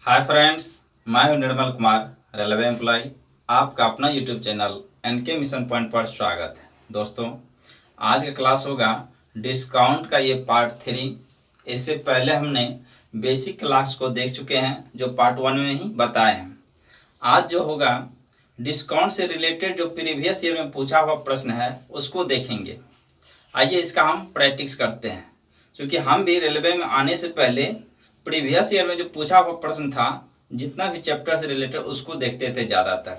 Hi friends, मैं हूं Nirmal Kumar, railway employ. आपका अपना YouTube channel NK mission point पर स्वागत है। दोस्तों, आज का क्लास होगा डिस्काउंट का ये पार्ट 3। इससे पहले हमने बेसिक क्लास को देख चुके हैं, जो पार्ट 1 में ही बताए हैं। आज जो होगा डिस्काउंट से रिलेटेड जो प्रीवियस ईयर में पूछा हुआ प्रश्न है उसको देखेंगे। आइए इसका हम प्रैक्टिस करते हैं, क्योंकि हम भी रेलवे में आने से पहले प्रीवियस ईयर में जो पूछा हुआ प्रश्न था, जितना भी चैप्टर से रिलेटेड उसको देखते थे ज़्यादातर।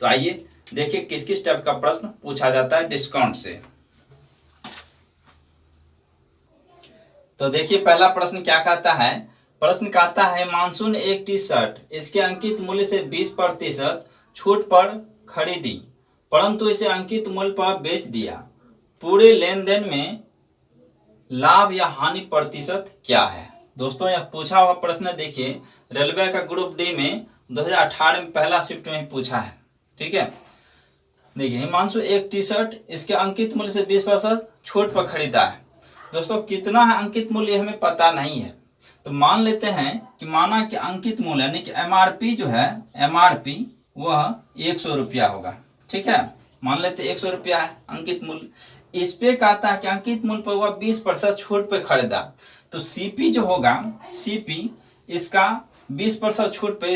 तो आइए देखिए किस किस टाइप का प्रश्न पूछा जाता है डिस्काउंट से। तो देखिए पहला प्रश्न क्या कहता है। प्रश्न कहता है मानसून एक टी शर्ट इसके अंकित मूल्य से 20% छूट पर खरीदी, परंतु इसे अंकित मूल्य पर बेच दिया। पूरे लेन देन में लाभ या हानि प्रतिशत क्या है। दोस्तों, यह पूछा हुआ प्रश्न देखिए रेलवे का ग्रुप डी में 2018 में पहला शिफ्ट में पूछा है। ठीक है, देखिए हिमांशु एक टी शर्ट इसके अंकित मूल्य से 20% छूट पर खरीदा है। दोस्तों, कितना है अंकित मूल्य हमें पता नहीं है, तो मान लेते हैं कि माना कि अंकित मूल्य यानी कि एमआरपी जो है, एमआरपी वह 100 रुपया होगा। ठीक है, मान लेते 100 रुपया है अंकित मूल्य। इस पे कहता है कि अंकित मूल्य पर वह 20% छूट पे खरीदा, तो सीपी जो होगा, सीपी इसका 20% छूट पे,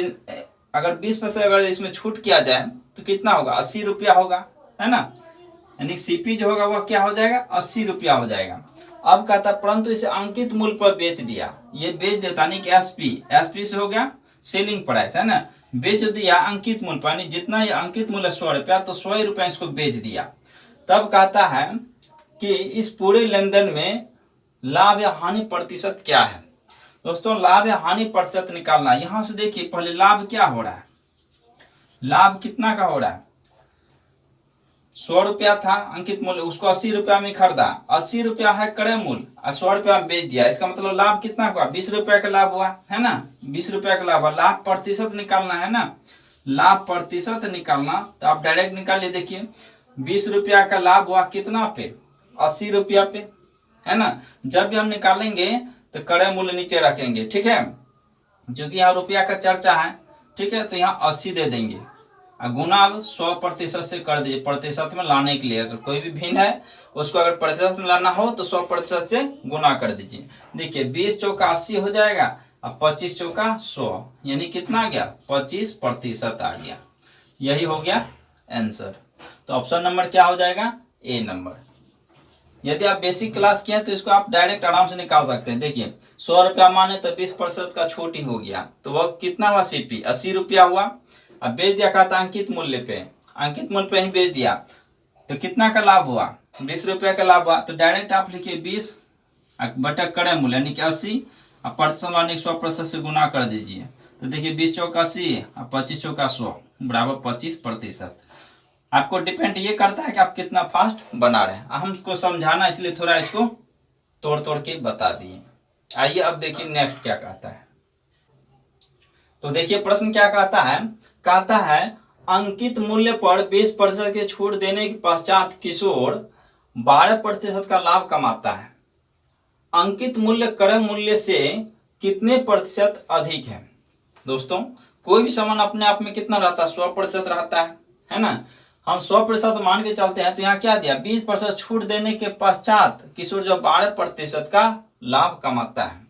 अगर 20% अगर इसमें छूट किया जाए तो कितना होगा, 80 रुपया होगा, है ना। यानी सीपी जो होगा वह क्या हो जाएगा, 80 रुपया हो जाएगा। अब कहता परंतु इसे अंकित मूल्य पर बेच दिया, ये बेच देता यानी कि एसपी, एसपी से हो गया सेलिंग प्राइस, है ना। बेच दिया अंकित मूल्य पर, यानी जितना ये अंकित मूल्य 100 रुपया, तो 100 रुपया इसको बेच दिया। तब कहता है कि इस पूरे लेन देन में लाभ या हानि प्रतिशत क्या है। दोस्तों, लाभ या हानि प्रतिशत निकालना, यहां से देखिए पहले लाभ क्या हो रहा है, लाभ कितना का हो रहा है, 100 रुपया था अंकित मूल्य, उसको 80 रुपया में खरीदा, 80 रुपया है क्रय मूल्य और 100 रुपया में बेच दिया। इसका मतलब लाभ कितना हुआ, 20 रुपया का लाभ हुआ, है ना। 20 रुपया का लाभ हुआ। लाभ प्रतिशत निकालना है ना, लाभ प्रतिशत निकालना, तो आप डायरेक्ट निकालिए। देखिए 20 रुपया का लाभ हुआ कितना पे, 80 रुपया पे, है ना। जब भी हम निकालेंगे तो क्रय मूल्य नीचे रखेंगे। ठीक है, जो कि यहाँ रुपया का चर्चा है, ठीक है, तो यहाँ 80 दे देंगे, गुना 100% से कर दीजिए, प्रतिशत में लाने के लिए। अगर कोई भी भिन्न है उसको अगर प्रतिशत में लाना हो तो 100% से गुना कर दीजिए। देखिए 20 चौका 80 हो जाएगा और 25 चौका 100, यानी कितना आ गया, 25% आ गया। यही हो गया आंसर। तो ऑप्शन नंबर क्या हो जाएगा, ए नंबर। यदि आप बेसिक क्लास किए तो इसको आप डायरेक्ट आराम से निकाल सकते हैं। देखिए 100 रुपया माने तो 20% का छूट ही हो गया, तो वह कितना हुआ, सीपी 80 रुपया हुआ। अब बेच दिया, कहता अंकित मूल्य पे, अंकित मूल्य पे ही बेच दिया, तो कितना का लाभ हुआ, 20 रुपया का लाभ हुआ। तो डायरेक्ट आप लिखिए 20 बटा क्रय मूल्य यानी कि 80 और प्रतिशत यानी 100% से गुना कर दीजिए। तो देखिए 20 चौका 80 और 25 चौका 100 बराबर 25%। आपको डिपेंड ये करता है कि आप कितना फास्ट बना रहे हैं। हम इसको समझाना इसलिए थोड़ा इसको तोड़ तोड़ के बता दिए। आइए अब देखिए नेक्स्ट क्या कहता है। तो देखिए प्रश्न क्या कहता है, कहता है अंकित मूल्य पर 20% की छूट देने के पश्चात किशोर 12% का लाभ कमाता है। अंकित मूल्य क्रय मूल्य से कितने प्रतिशत अधिक है। दोस्तों, कोई भी सामान अपने आप में कितना रहता है, 100% रहता है ना। हम 100% मान के चलते हैं, तो यहाँ क्या दिया, 20% छूट देने के पश्चात किशोर जो 12% का लाभ कमाता है।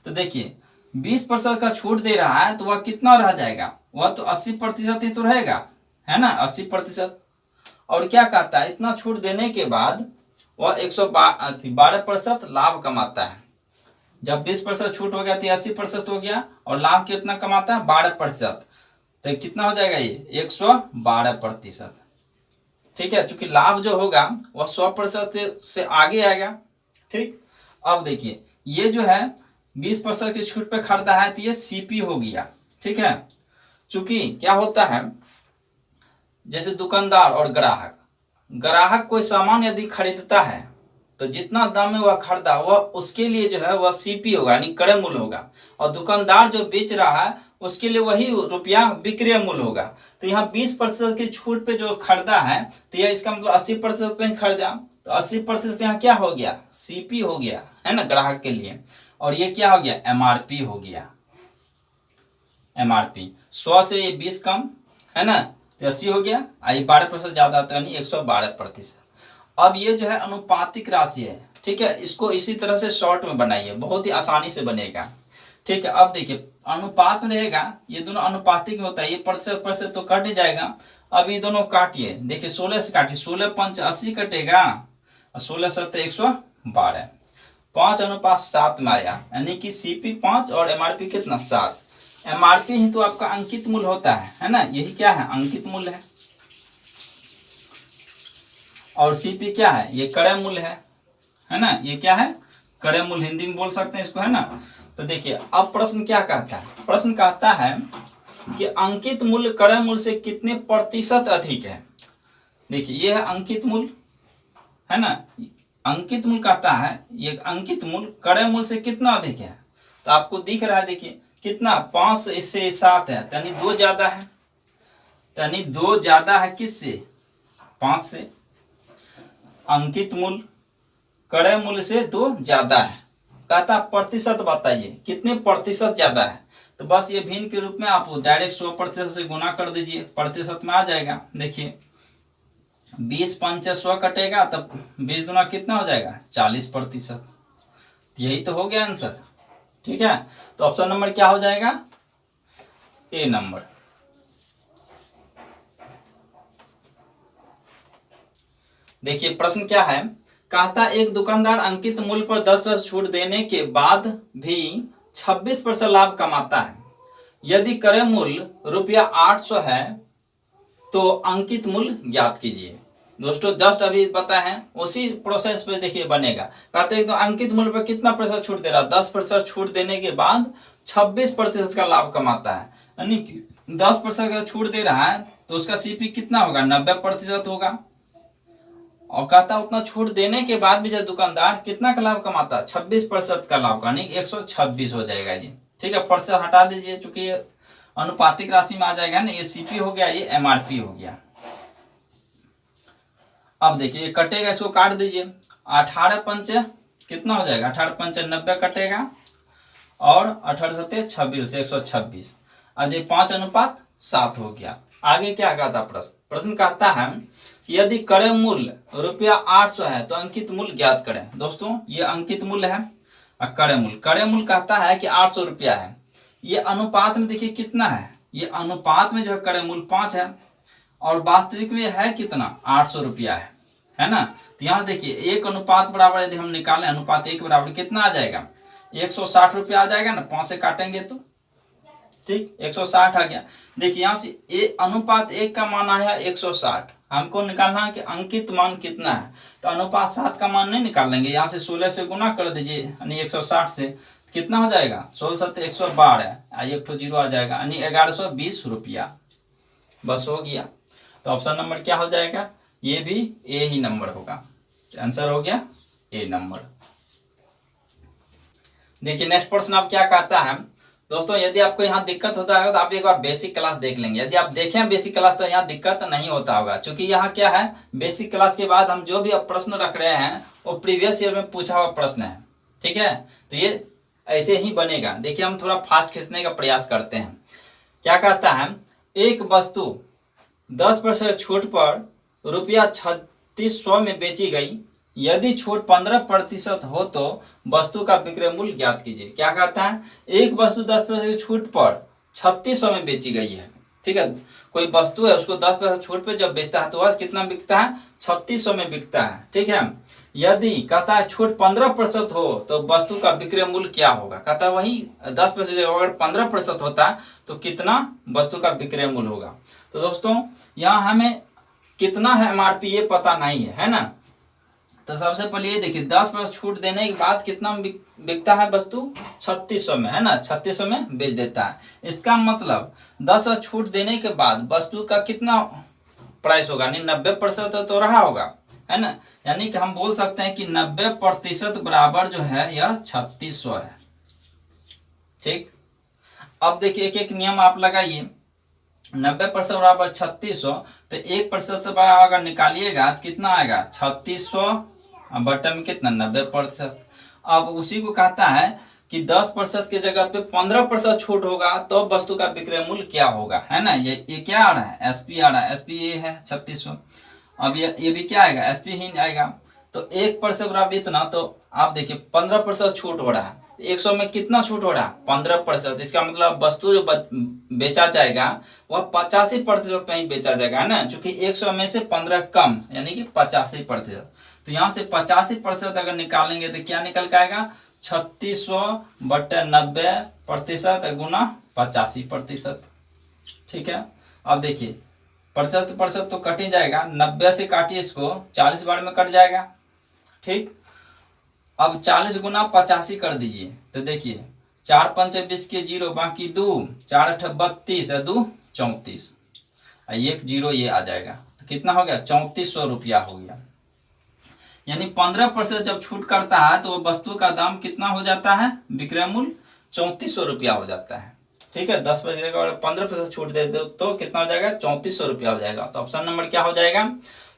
तो देखिए 20% का छूट दे रहा है, तो वह कितना रह जाएगा, वह तो 80% ही तो रहेगा, है ना, 80%। और क्या कहता है, इतना छूट देने के बाद वह 112% लाभ कमाता है। जब 20% छूट हो गया तो 80% हो गया, और लाभ कितना कमाता है, 12%, तो कितना हो जाएगा, ये 112%। ठीक है, क्योंकि लाभ जो होगा वह 100% से आगे आएगा। ठीक, अब देखिए ये जो है 20% की छूट पे खरीदा है, तो ये सीपी हो गया। ठीक है, चूंकि क्या होता है, जैसे दुकानदार और ग्राहक, ग्राहक कोई सामान यदि खरीदता है तो जितना दाम में वह खरीदा वह उसके लिए जो है वह सीपी होगा, यानी क्रय मूल्य होगा। और दुकानदार जो बेच रहा है उसके लिए वही रुपया विक्रय मूल्य होगा। तो यहाँ 20% की छूट पे जो खरीदा है, तो यह इसका मतलब 80% पे खरीदा, तो 80% यहाँ क्या हो गया, सीपी हो गया, है ना, ग्राहक के लिए। और ये क्या हो गया, एमआरपी हो गया। MRP 100 से ये 20 कम है ना, तो 80 हो गया। ये 12% ज्यादा तो यानी 112%। अब ये जो है अनुपातिक राशि है, ठीक है, इसको इसी तरह से शॉर्ट में बनाइए, बहुत ही आसानी से बनेगा। ठीक है, अब देखिए अनुपात में रहेगा, ये दोनों अनुपातिक में होता है, ये प्रतिशत प्रतिशत तो कट जाएगा। अब ये दोनों काटिए, देखिए 16 से काटिए, 16 पंच 80 कटेगा और 16 सत्तर 112, 5:7 में आया, यानी कि CP 5 और MRP कितना 7। MRP ही तो आपका अंकित मूल्य होता है ना, यही क्या है अंकित मूल्य है। और CP क्या है, ये क्रय मूल्य है ना, ये क्या है क्रय मूल्य, हिंदी में बोल सकते हैं इसको, है ना। तो देखिए अब प्रश्न क्या कहता है, प्रश्न कहता है कि अंकित मूल्य क्रय मूल्य से कितने प्रतिशत अधिक है। देखिए ये है अंकित मूल्य, है ना, अंकित मूल्य कहता है ये अंकित मूल्य क्रय मूल्य से कितना अधिक है। तो आपको दिख रहा है, देखिए कितना 5 से 7 है, यानी 2 ज्यादा है, यानी 2 ज्यादा है किससे 5 से। अंकित मूल्य क्रय मूल्य से 2 ज्यादा है, कहता प्रतिशत बताइए कितने प्रतिशत ज्यादा है। तो बस ये भिन्न के रूप में आप डायरेक्ट 100% से गुना कर दीजिए, प्रतिशत में आ जाएगा। देखिए 20 पंच 100 कटेगा, तब 20 गुना कितना हो जाएगा 40%। यही तो हो गया आंसर, ठीक है। तो ऑप्शन नंबर क्या हो जाएगा, ए नंबर। देखिए प्रश्न क्या है, कहता एक दुकानदार अंकित मूल्य पर 10% छूट देने के बाद भी 26% लाभ कमाता है। यदि क्रय मूल्य ₹800 है तो अंकित मूल्य ज्ञात कीजिए। दोस्तों जस्ट अभी बताए उसी प्रोसेस पे देखिए बनेगा। कहते हैं तो अंकित मूल्य पर कितना प्रतिशत छूट दे रहा है, 10% छूट देने के बाद 26% का लाभ कमाता है, यानी 10% का छूट दे रहा है तो उसका CP कितना होगा 90% होगा। और कहता उतना छूट देने के बाद भी जब दुकानदार कितना का लाभ कमाता है 26% का लाभ, यानी 126 हो जाएगा जी। ठीक है, प्रतिशत हटा दीजिए चूंकि अनुपातिक राशि में आ जाएगा ना, ये CP हो गया, ये MRP हो गया। अब देखिए ये कटेगा, इसको काट दीजिए, 18 पंच कितना हो जाएगा 18 पंच 90 कटेगा और 18 सत्ते 26 से 126, आज 5:7 हो गया। आगे क्या कहता प्रश्न, प्रश्न कहता है कि यदि क्रय मूल्य ₹800 है तो अंकित मूल्य ज्ञात करें। दोस्तों ये अंकित मूल्य है और क्रय मूल्य कहता है कि 800 रुपया है। ये अनुपात में देखिए कितना है, ये अनुपात में जो है क्रय मूल्य 5 है और वास्तविक में है कितना 800 रुपया है ना। तो यहाँ देखिए 1 अनुपात बराबर यदि हम निकालें, अनुपात 1 बराबर कितना आ जाएगा 160 रुपया आ जाएगा ना, 5 से काटेंगे तो ठीक 160 आ गया। देखिए यहाँ से अनुपात 1 का मान आया 160, हमको निकालना है कि अंकित मान कितना है। तो अनुपात 7 का मान नहीं निकाल लेंगे, यहाँ से 16 से गुना कर दीजिए, यानी 160 से कितना हो जाएगा 16 सत्ते 112, एक तो 0 आ जाएगा, यानी 1120 रुपया। बस हो गया। तो ऑप्शन नंबर क्या हो जाएगा, ये भी ए ही नंबर होगा। आंसर हो गया ए नंबर। देखिए नेक्स्ट प्रश्न अब क्या कहता है दोस्तों, यदि आपको यहाँ दिक्कत होता है तो आप एक बार बेसिक क्लास देख लेंगे। यदि आप देखें बेसिक क्लास तो यहाँ दिक्कत नहीं होता होगा, क्योंकि यहाँ क्या है बेसिक क्लास के बाद हम जो भी अब प्रश्न रख रहे हैं वो प्रीवियस ईयर में पूछा हुआ प्रश्न है। ठीक है, तो ये ऐसे ही बनेगा। देखिए हम थोड़ा फास्ट खींचने का प्रयास करते हैं। क्या कहता है, एक वस्तु 10% छूट पर ₹3600 में बेची गई, यदि छूट 15% हो तो वस्तु का विक्रय मूल्य ज्ञात कीजिए। क्या कहता है, एक वस्तु 10% छूट पर 3600 में बेची गई है। ठीक है, कोई वस्तु है उसको 10% छूट पे जब बेचता है तो वह कितना बिकता है 3600 में बिकता है। ठीक है, यदि कहता है छूट 15% हो तो वस्तु का विक्रय मूल्य क्या होगा। कहता है वही 10% अगर 15% होता है तो कितना वस्तु का विक्रय मूल्य होगा। तो दोस्तों यहाँ हमें कितना है MRP ये पता नहीं है ना। तो सबसे पहले ये देखिए 10% छूट देने के बाद कितना बिकता है वस्तु 3600 में, है ना, 3600 में बेच देता है। इसका मतलब 10% छूट देने के बाद वस्तु का कितना प्राइस होगा, यानी 90% तो रहा होगा, है ना। यानी कि हम बोल सकते हैं कि 90% बराबर जो है यह 3600 है। ठीक, अब देखिए एक एक नियम आप लगाइए। 90% बराबर 3600, तो 1% अगर निकालिएगा तो कितना आएगा 3600 बटे में कितना 90%। अब उसी को कहता है कि 10% की जगह पे 15% छूट होगा तो वस्तु का विक्रय मूल्य क्या होगा, है ना। ये क्या आ रहा है, एसपी आ रहा है, एसपी ये है 3600। अब ये भी क्या आएगा, एसपी ही आएगा। तो 1% बराबर इतना, तो आप देखिए 15% छूट हो रहा है। 100 में कितना छूट हो रहा है, 15%। इसका मतलब वस्तु जो बेचा जाएगा वह 85% पे ही बेचा जाएगा, है ना। चूंकि 100 में से 15 कम यानी कि 85%। तो यहाँ से 85% अगर निकालेंगे तो क्या निकल के आएगा, 3600/90% गुना 85%। ठीक है। अब देखिए 50% तो कट ही जाएगा, 90 से काटिए इसको, 40 बार में कट जाएगा। ठीक। अब 40 गुना 85 कर दीजिए, तो देखिए 4 5 20 के 0, बाकी 2, 4 8 32, 2 34, एक 0 ये आ जाएगा। तो कितना हो गया, 3400 रुपया हो गया। यानी 15% जब छूट करता है तो वस्तु का दाम कितना हो जाता है, विक्रय मूल्य 3400 रुपया हो जाता है। ठीक है। 10% का 15% छूट दे दो तो कितना हो जाएगा, 3400 रुपया हो जाएगा। तो ऑप्शन नंबर क्या हो जाएगा,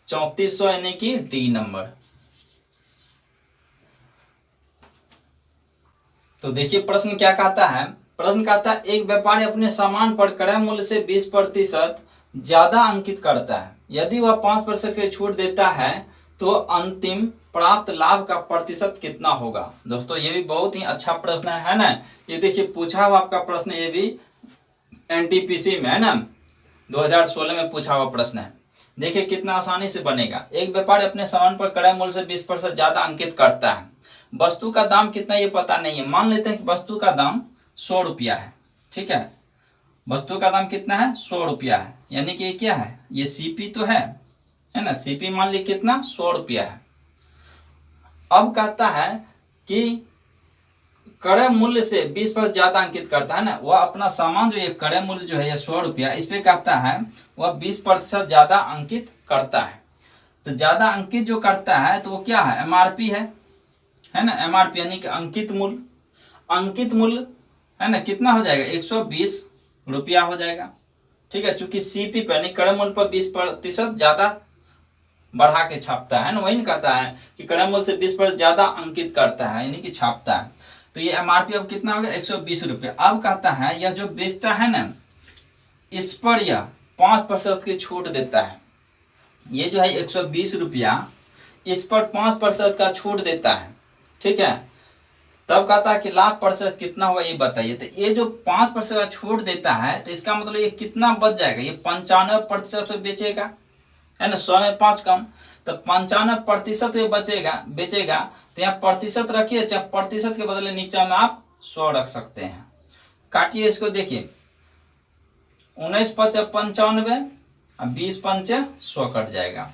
3400 यानी कि डी नंबर। तो देखिए प्रश्न क्या कहता है, प्रश्न कहता है एक व्यापारी अपने सामान पर क्रय मूल्य से 20% ज्यादा अंकित करता है। यदि वह 5% की छूट देता है तो अंतिम प्राप्त लाभ का प्रतिशत कितना होगा। दोस्तों ये भी बहुत ही अच्छा प्रश्न है ना। ये देखिए पूछा हुआ आपका प्रश्न, ये भी एनटीपीसी में है ना, 2016 में पूछा हुआ प्रश्न है। देखिए कितना आसानी से बनेगा। एक व्यापारी अपने सामान पर क्रय मूल्य से 20% ज्यादा अंकित करता है। वस्तु का दाम कितना ये पता नहीं है, मान लेते हैं कि वस्तु का दाम 100 रुपया है। ठीक है। वस्तु का दाम कितना है, 100 रुपया है। यानी कि ये क्या है, ये सीपी तो है ना। सीपी मान ली कितना, 100 रुपया है। अब कहता है कि क्रय मूल्य से 20% ज्यादा अंकित करता है ना, वह अपना सामान जो ये क्रय मूल्य जो है ये 100 रुपया, इस पे कहता है वह 20% ज्यादा अंकित करता है। तो ज्यादा अंकित जो करता है तो वो क्या है, एमआरपी है ना। एमआरपी यानी कि अंकित मूल्य। अंकित मूल्य है ना कितना हो जाएगा, 120 रुपया हो जाएगा। ठीक है। चूंकि सीपी पे यानी क्रय मूल्य पर 20% ज्यादा बढ़ा के छापता है ना, वही नहीं कहता है कि क्रय मूल्य से 20% ज्यादा अंकित करता है यानी कि छापता है। तो ये एमआरपी अब कितना होगा, 120 रुपया। अब कहता है यह जो बेचता है ना, इस पर यह 5% की छूट देता है। ये जो है 120 रुपया, इस पर 5% का छूट देता है। ठीक है। तब कहता है कि लाभ प्रतिशत कितना होगा ये बताइए। तो ये जो 5% का छूट देता है तो इसका मतलब ये कितना बच जाएगा, ये 95% पे बेचेगा, है ना। 100 में 5 कम, तो 95% में बेचेगा। तो यहाँ प्रतिशत रखिए, चाहे प्रतिशत के बदले नीचे में आप 100 रख सकते हैं। काटिए इसको, देखिए 19 5 95, 20 5 100 कट जाएगा।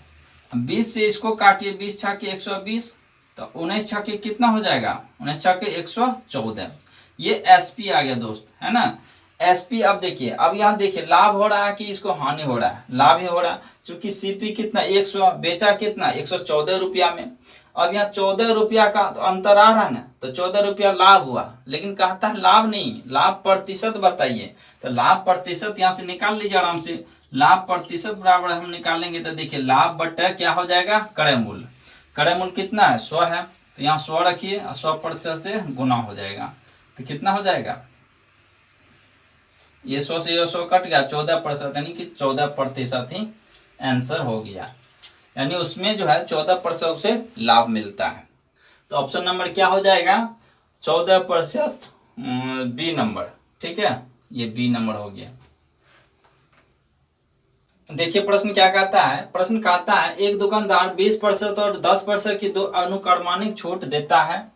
20 से इसको काटिए, 20 6 के 120, तो 19 6 के कितना हो जाएगा, 19 6 के 114। ये एसपी आ गया दोस्त, है ना। एसपी। अब देखिए, अब यहाँ देखिए लाभ हो रहा है कि इसको हानि हो रहा है, लाभ ही हो रहा है। चूंकि सीपी कितना 100, बेचा कितना 114 रुपया में। अब यहाँ 14 रुपया का तो अंतर आ रहा है ना, तो 14 रुपया लाभ हुआ। लेकिन कहता है लाभ नहीं, लाभ प्रतिशत बताइए। तो लाभ प्रतिशत यहाँ से निकाल लीजिए आराम से। लाभ प्रतिशत बराबर हम निकालेंगे तो देखिए लाभ बटा क्या हो जाएगा, क्रय मूल्य। क्रय मूल्य कितना है, 100 है। तो यहाँ 100 रखिए, 100% से गुना हो जाएगा। तो कितना हो जाएगा, ये 100 से 100 कट गया, 14%, यानी कि 14% ही आंसर हो गया। यानी उसमें जो है 14% से लाभ मिलता है। तो ऑप्शन नंबर क्या हो जाएगा, 14% बी नंबर। ठीक है, ये बी नंबर हो गया। देखिए प्रश्न क्या कहता है, प्रश्न कहता है एक दुकानदार 20% और 10% की दो अनुक्रमणिक छूट देता है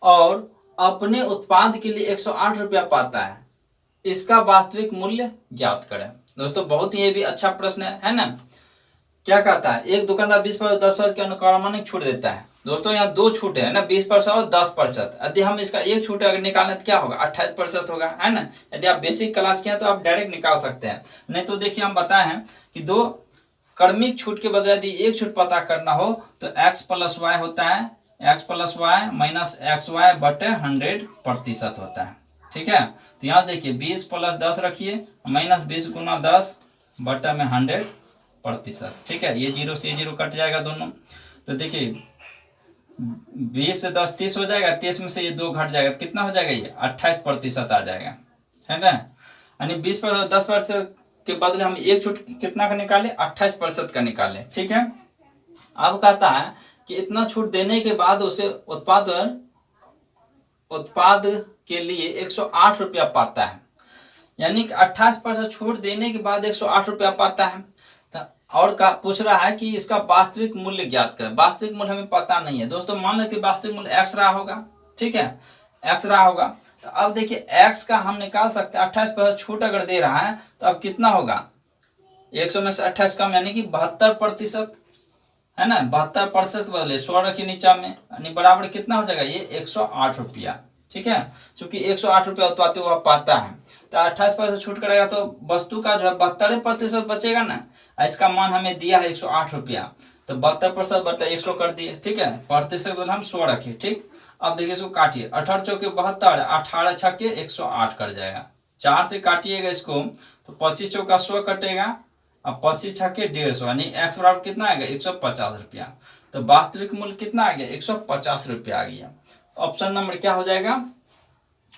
और अपने उत्पाद के लिए 108 रुपया पाता है। इसका वास्तविक मूल्य ज्ञात करें। दोस्तों बहुत ही ये भी अच्छा प्रश्न है ना। क्या कहता है, एक दुकानदार 20% और 10% की अनुक्रमणिक छूट देता है। दोस्तों यहाँ दो छूट है ना, 20% और 10%। यदि हम इसका एक छूट अगर निकालें तो क्या होगा, 28% होगा, है ना। यदि आप बेसिक क्लास के हैं तो आप डायरेक्ट निकाल सकते हैं। नहीं तो देखिए हम बताए हैं कि दो क्रमिक छूट के बदले यदि एक छूट पता करना हो तो x + y होता है, x + y - xy बटे 100% होता है। ठीक है। तो यहाँ देखिए 20 + 10 रखिए, -20 × 10 बटा में 100%। ठीक है, ये 0 से 0 कट जाएगा दोनों। तो देखिए 20 से 10 30 हो जाएगा, 30 में से ये 2 घट जाएगा तो कितना हो जाएगा, ये 28% आ जाएगा, है ना। यानी 20% 10% के बदले हम एक छूट कितना का निकाले, 28% का निकाले, ठीक है। अब कहता है कि इतना छूट देने के बाद उसे उत्पाद के लिए 108 रुपया पाता है, यानी कि 28% छूट देने के बाद 108 रुपया पाता है। और का पूछ रहा है कि इसका वास्तविक मूल्य ज्ञात करें। वास्तविक मूल्य हमें पता नहीं है दोस्तों, मान लेते वास्तविक मूल्य x रहा होगा, ठीक है, x रहा होगा। तो अब देखिए x का हम निकाल सकते हैं, 28% छूट अगर दे रहा है तो अब कितना होगा, 100 में से 28 कम यानी कि 72%, है ना। 72% बदले 100 रखिए नीचा में, यानी बराबर कितना हो जाएगा, ये 108 रुपया, ठीक है। चूंकि 108 रुपया उत्पाद वह पाता है तो 28% छूट करेगा तो वस्तु का जो है 72% बचेगा ना। इसका मान हमें दिया है 108 रुपया, तो 72% बटा 100 कर दिए, ठीक है। प्रतिशत हम 100 रखे, ठीक। अब देखिए इसको काटिए, 18 चौके 72, 18 छक्के 108 कट जाएगा। 4 से काटिएगा इसको तो 25 चौका 100 कटेगा, अब 25 छक्के 150, यानी x बराबर कितना आएगा, 150 रुपया। तो वास्तविक मूल्य कितना आ गया, 150 रुपया आ गया। ऑप्शन नंबर क्या हो जाएगा,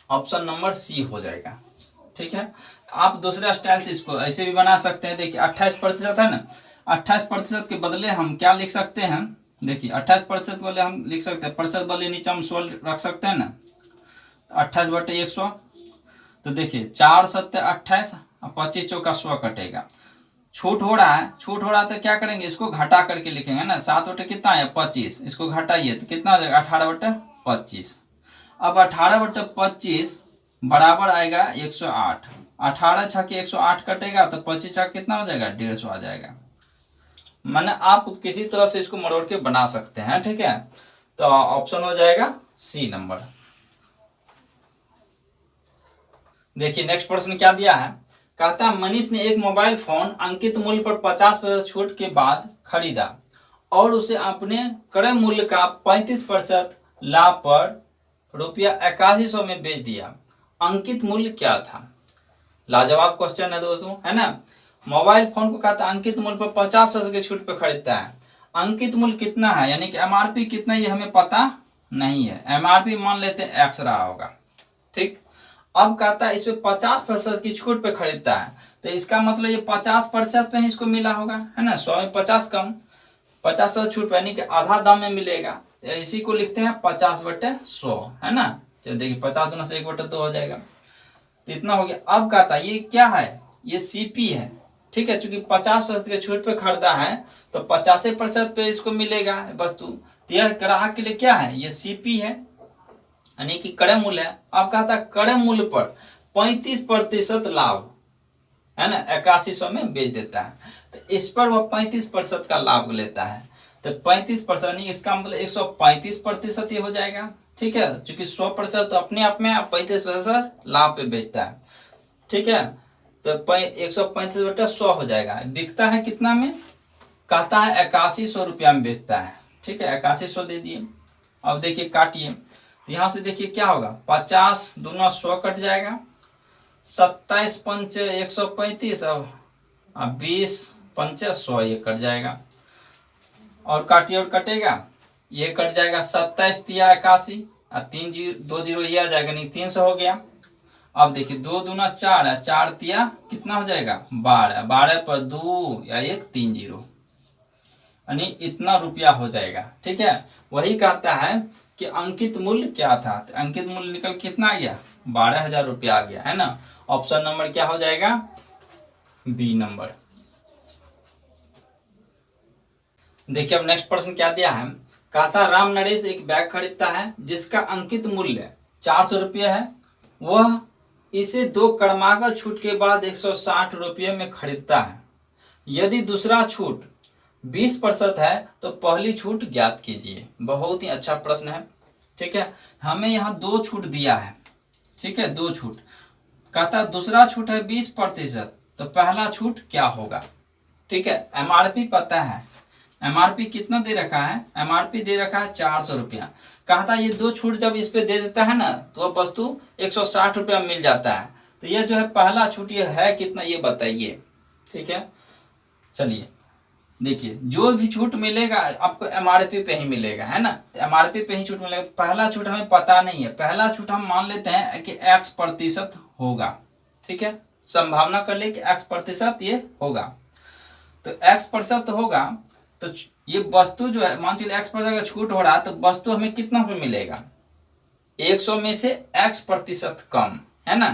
ऑप्शन नंबर सी हो जाएगा, ठीक है। आप दूसरे स्टाइल से इसको ऐसे भी बना सकते हैं। देखिए 28% है ना, 28% के बदले हम क्या लिख सकते हैं, देखिए 28% वाले हम लिख सकते हैं, प्रतिशत वाले नीचे हम 100 रख सकते हैं ना, 28/100। तो देखिए 4 7 28 और 25 चौका 100 कटेगा। छूट हो रहा है, छूट हो रहा है तो क्या करेंगे, इसको घटा करके लिखेंगे ना, 7 बटे कितना है 25, इसको घटाइए तो कितना हो जाएगा 18/25। अब 18/25 बराबर आएगा 108, 18 छक्के 108 कटेगा तो 25 छक्के कितना हो जाएगा, 150 आ जाएगा। माने आप किसी तरह से इसको मरोड़ के बना सकते हैं, ठीक है। तो ऑप्शन हो जाएगा सी नंबर। देखिए नेक्स्ट प्रश्न क्या दिया है, कहता है मनीष ने एक मोबाइल फोन अंकित मूल्य पर 50% छूट के बाद खरीदा और उसे अपने क्रय मूल्य का 35% लाभ पर ₹8100 में बेच दिया। अंकित मूल्य क्या था। लाजवाब क्वेश्चन है दोस्तों, है ना। मोबाइल फोन को कहता है अंकित मूल्य पर 50% के छूट पर खरीदता है। अंकित मूल्य कितना है, यानी कि एमआरपी कितना, ये हमें पता नहीं है। एमआरपी मान लेते हैं x रहा होगा, ठीक। अब कहता है इस पे 50% की छूट पे खरीदता है, तो इसका मतलब ये 50% पे ही इसको मिला होगा, है ना। 100 में 50 कम, 50% छूट पे यानी कि आधा दाम में मिलेगा। तो इसी को लिखते हैं 50/100, है ना। तो देखिए 50 दूना से 1/2 हो जाएगा, तो इतना हो गया। अब कहता है ये क्या है, ये सीपी है, ठीक है। चूंकि 50% के छूट पे खरीदा है तो 50% पे इसको मिलेगा वस्तु। तो यह ग्राहक के लिए क्या है, ये सीपी है, यानी कि क्रय मूल्य है। अब कहता है क्रय मूल्य पर 35% लाभ, है ना, 8100 में बेच देता है। तो इस पर वह 35% का लाभ लेता है। तो 35% यानी इसका मतलब 135% ये हो जाएगा, ठीक है। चूंकि 100% तो अपने आप में 35% लाभ पे बेचता है, ठीक है। तो 135/100 हो जाएगा। बिकता है कितना में, कहता है 8100 रुपया में बेचता है, ठीक है। 8100 दे दिए। अब देखिए काटिए, तो यहाँ से देखिए क्या होगा, 50 दूना 100 कट जाएगा, 27 पंच 135 और 20 पंच 100 ये कट जाएगा। और काटिए और कटेगा, ये कट जाएगा 27 तिया 81 और 2 जीरो ये आ जाएगा, नहीं 300 हो गया। अब देखिए 2 दूना 4 है, 4 तिया कितना हो जाएगा 12, 12 पर 2 या 1 3 जीरो, यानी इतना रुपया हो जाएगा, ठीक है। वही कहता है कि अंकित मूल्य क्या था, तो अंकित मूल्य निकल कितना आ गया, 12,000 रुपया आ गया, है ना। ऑप्शन नंबर क्या हो जाएगा, बी नंबर। देखिए अब नेक्स्ट प्रश्न क्या दिया है, कहता राम नरेश एक बैग खरीदता है जिसका अंकित मूल्य 400 रुपये है। वह इसे 2 क्रमागत छूट के बाद 160 रुपये में खरीदता है। यदि दूसरा छूट 20% है तो पहली छूट ज्ञात कीजिए। बहुत ही अच्छा प्रश्न है, ठीक है। हमें यहाँ 2 छूट दिया है, ठीक है, 2 छूट। कहता दूसरा छूट है 20%, तो पहला छूट क्या होगा, ठीक है। एमआरपी पता है, एमआरपी कितना दे रखा है, एमआरपी दे रखा है 400 रुपया। कहता ये 2 छूट जब इस पे दे देता है ना तो वह वस्तु 160 रुपया मिल जाता है। तो ये जो है पहला छूट ये है कितना, ये बताइए, ठीक है। चलिए देखिए जो भी छूट मिलेगा आपको एमआरपी पे ही मिलेगा, है ना। तो एमआरपी पे ही छूट मिलेगा। तो पहला छूट हमें पता नहीं है, पहला छूट हम मान लेते हैं कि x% होगा, ठीक है। संभावना कर ले कि x% ये होगा। तो x% होगा तो ये वस्तु जो है, मान चलिए x% अगर छूट हो रहा है तो वस्तु हमें कितना पे मिलेगा, 100 में से x% कम, है ना।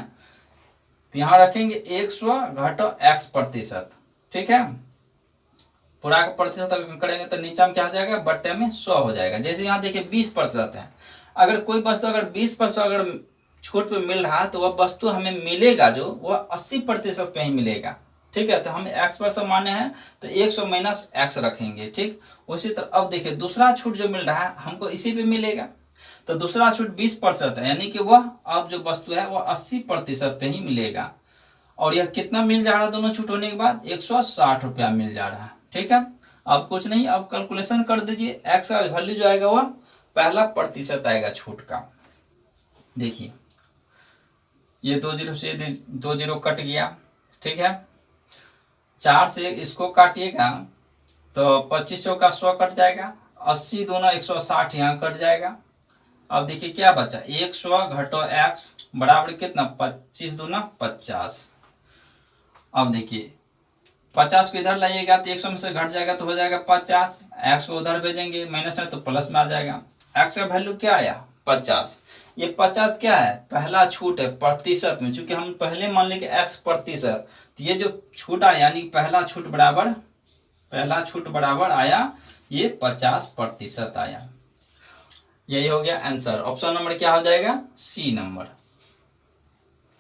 तो यहां रखेंगे 100 घटो x%, ठीक है। पूरा का प्रतिशत अगर करेंगे तो नीचे में क्या हो जाएगा, बट्टे में 100 हो जाएगा। जैसे यहाँ देखिए 20% है, अगर कोई वस्तु अगर 20% अगर छूट पे मिल रहा है तो वह वस्तु हमें मिलेगा जो वह 80% पे ही मिलेगा, ठीक है। तो हमें x% माने हैं तो 100 माइनस x रखेंगे, ठीक। उसी तरह अब देखिए दूसरा छूट जो मिल रहा है हमको इसी पे मिलेगा। तो दूसरा छूट 20% है, यानी कि वह अब जो वस्तु है वह 80% पे ही मिलेगा। और यह कितना मिल जा रहा है दोनों छूट होने के बाद, 160 रुपया मिल जा रहा है, ठीक है। अब कुछ नहीं, अब कैलकुलेशन कर दीजिए। x का वैल्यू जो आएगा वह पहला प्रतिशत आएगा छूट का। देखिए ये 2 जीरो से 2 जीरो कट गया, ठीक है। 4 से इसको काटिएगा तो 25 चौका 100 कट जाएगा, 80 दूना 160 यहाँ कट जाएगा। अब देखिए क्या बचा, 100 घटो x बराबर कितना, 25 दूना 50। अब देखिए 50 को इधर लाइएगा तो 100 में से घट जाएगा तो हो जाएगा 50, x को उधर भेजेंगे माइनस में तो प्लस में आ जाएगा। x का वैल्यू क्या आया, 50। ये 50 क्या है, पहला छूट है प्रतिशत में, चूंकि हम पहले मान लेंगे x%, तो ये जो छूट आया यानी पहला छूट बराबर आया ये 50% आया। यही हो गया आंसर। ऑप्शन नंबर क्या हो जाएगा, सी नंबर।